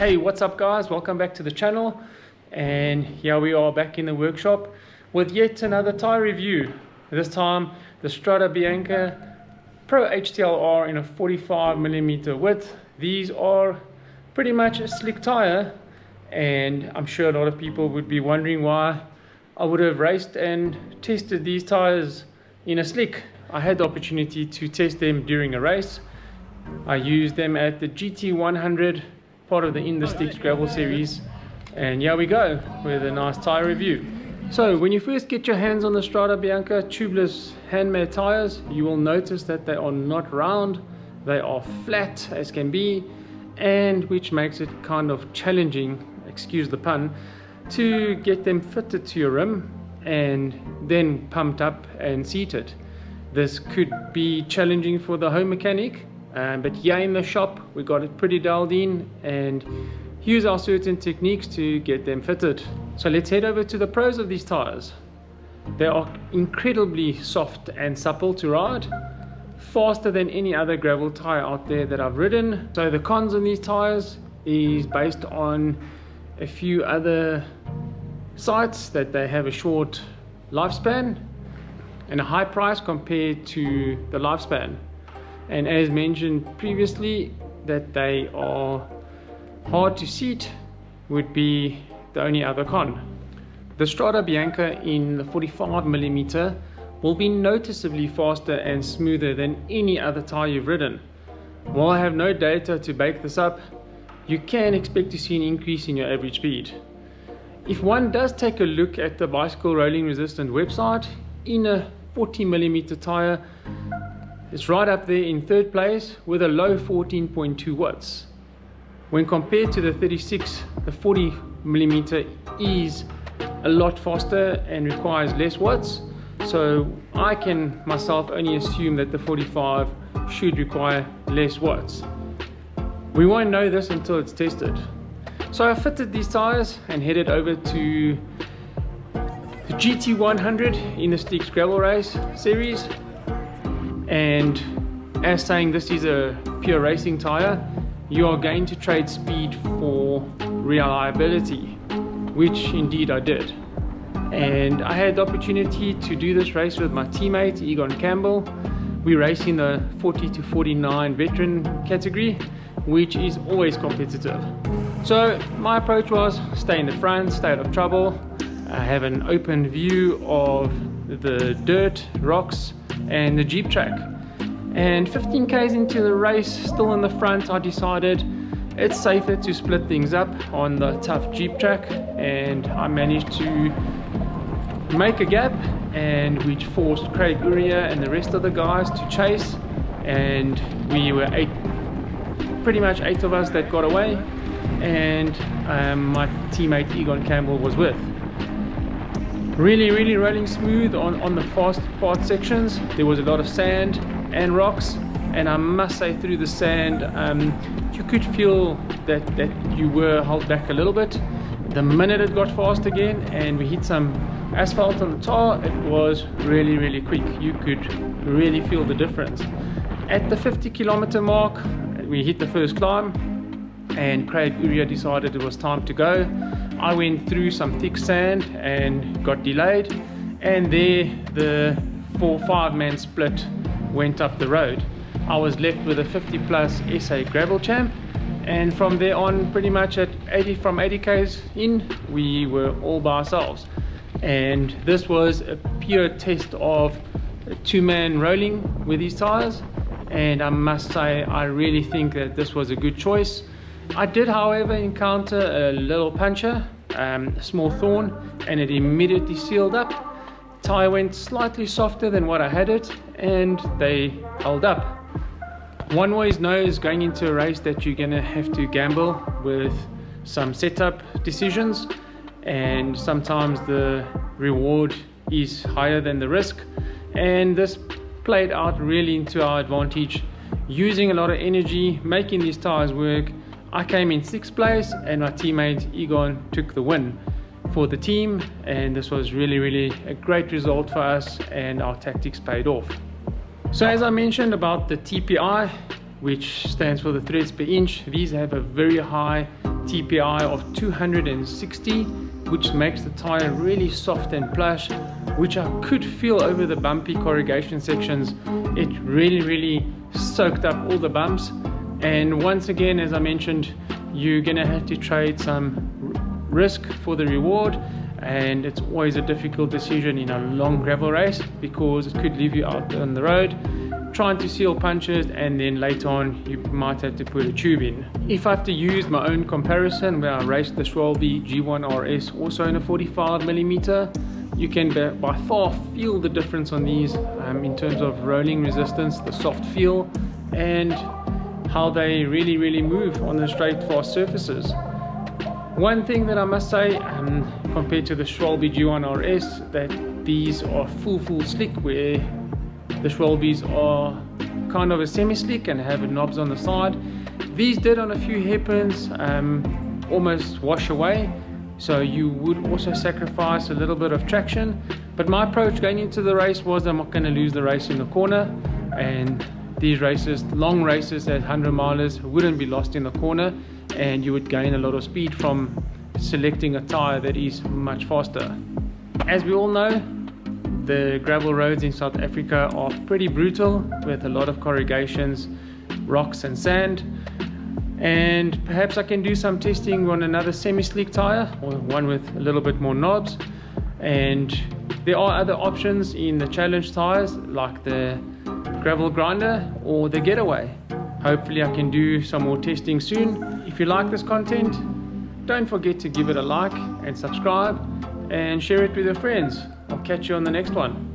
Hey, what's up guys, welcome back to the channel. And here we are back in the workshop with yet another tire review. This time the Strada Bianca Pro HTLR in a 45mm width. These are pretty much a slick tire, and I'm sure a lot of people would be wondering why I would have raced and tested these tires in a slick. I had the opportunity to test them during a race. I used them at the GT100, part of the In the Sticks gravel series, and here we go with a nice tire review. So when you first get your hands on the Strada Bianca tubeless handmade tires, you will notice that they are not round, they are flat as can be, and which makes it kind of challenging, excuse the pun, to get them fitted to your rim and then pumped up and seated. This could be challenging for the home mechanic, but here in the shop we got it pretty dialed in and use our certain techniques to get them fitted. So let's head over to the pros of these tires. They are incredibly soft and supple to ride, faster than any other gravel tire out there that I've ridden. So the cons on these tires is based on a few other sites, that they have a short lifespan and a high price compared to the lifespan, and as mentioned previously, that they are hard to seat would be the only other con. The Strada Bianca in the 45mm will be noticeably faster and smoother than any other tire you've ridden. While I have no data to back this up, you can expect to see an increase in your average speed. If one does take a look at the Bicycle Rolling Resistant website, in a 40mm tire, it's right up there in third place with a low 14.2 watts. When compared to the 36, the 40mm is a lot faster and requires less watts. So I can myself only assume that the 45 should require less watts. We won't know this until it's tested. So I fitted these tires and headed over to the GT100 In the Sticks gravel race series. And as saying this is a pure racing tire, you are going to trade speed for reliability, which indeed I did. And I had the opportunity to do this race with my teammate Egon Campbell. We race in the 40 to 49 veteran category, which is always competitive. So my approach was stay in the front, stay out of trouble, have an open view of the dirt, rocks and the Jeep track. And 15 k's into the race, still in the front, I decided it's safer to split things up on the tough Jeep track, and I managed to make a gap, and which forced Craig Uriah and the rest of the guys to chase, and we were pretty much eight of us that got away, and my teammate Egon Campbell was with. Really rolling smooth on the fast part sections. There was a lot of sand and rocks, and I must say through the sand you could feel that you were held back a little bit. The minute it got fast again and we hit some asphalt on the tar, it was really quick. You could really feel the difference. At the 50km mark we hit the first climb, and Craig Uriah decided it was time to go. I went through some thick sand and got delayed, and there the 4-5 man split went up the road. I was left with a 50 plus SA gravel champ, and from there on, pretty much at 80 k's in, we were all by ourselves. And this was a pure test of a 2-man rolling with these tires, and I must say I really think that this was a good choice. I did however encounter a little puncture, a small thorn, and it immediately sealed up. Tire went slightly softer than what I had it, and they held up. One always knows going into a race that you're gonna have to gamble with some setup decisions, and sometimes the reward is higher than the risk, and this played out really into our advantage, using a lot of energy, making these tires work. I came in 6th place, and my teammate Egon took the win for the team, and this was really a great result for us, and our tactics paid off. So as I mentioned about the TPI, which stands for the threads per inch, these have a very high TPI of 260, which makes the tire really soft and plush, which I could feel over the bumpy corrugation sections. It really soaked up all the bumps. And once again, as I mentioned, you're gonna have to trade some risk for the reward, and it's always a difficult decision in a long gravel race because it could leave you out on the road trying to seal punctures, and then later on you might have to put a tube in. If I have to use my own comparison, where I raced the Strada G1 RS also in a 45mm, you can by far feel the difference on these in terms of rolling resistance, the soft feel, and how they really move on the straight fast surfaces. One thing that I must say, compared to the Strada G1 RS, that these are full slick, where the Strabis are kind of a semi-slick and have knobs on the side. These did on a few hairpins almost wash away, so you would also sacrifice a little bit of traction. But my approach going into the race was I'm not going to lose the race in the corner, and these races, long races at 100 milers, wouldn't be lost in the corner, and you would gain a lot of speed from selecting a tire that is much faster. As we all know, the gravel roads in South Africa are pretty brutal, with a lot of corrugations, rocks and sand. And perhaps I can do some testing on another semi-slick tire, or one with a little bit more knobs. And there are other options in the challenge tires, like the gravel grinder or the getaway. Hopefully I can do some more testing soon. If you like this content, don't forget to give it a like and subscribe, and share it with your friends. I'll catch you on the next one.